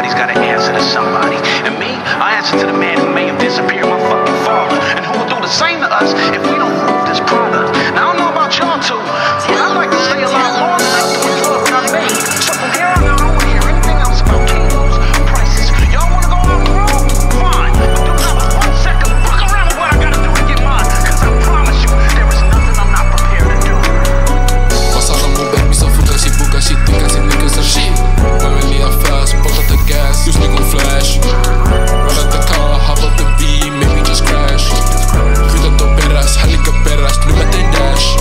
Everybody's gotta answer to somebody. And me, I answer to the man who may have disappeared, my fucking father. And who will do the same to us if we don't move this product. Now, I don't know about y'all two, but I'd like to stay alive long enough to enjoy what I made. So from here on out, I don't wanna hear anything else about kilos or prices. Y'all wanna go out on the road? Fine. But do not for 1 second fuck around with what I gotta do to get mine. Cause I promise you, there is nothing I'm not prepared to do. Passava mon baby, só fuga shit, buga shit, fica sem niggas and shit. Women need a fast, put out the gas, use nigga flash. Run out the car, hop up the beam, maybe just crash. Cuidando perras, halika perras, nu met een dash.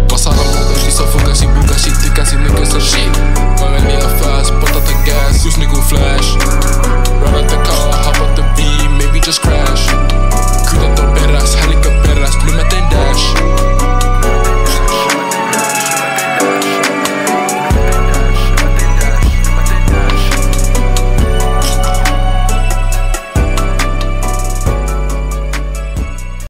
Passava a mão da vista, foga-se, buga-se, fica-se, niggas and shit.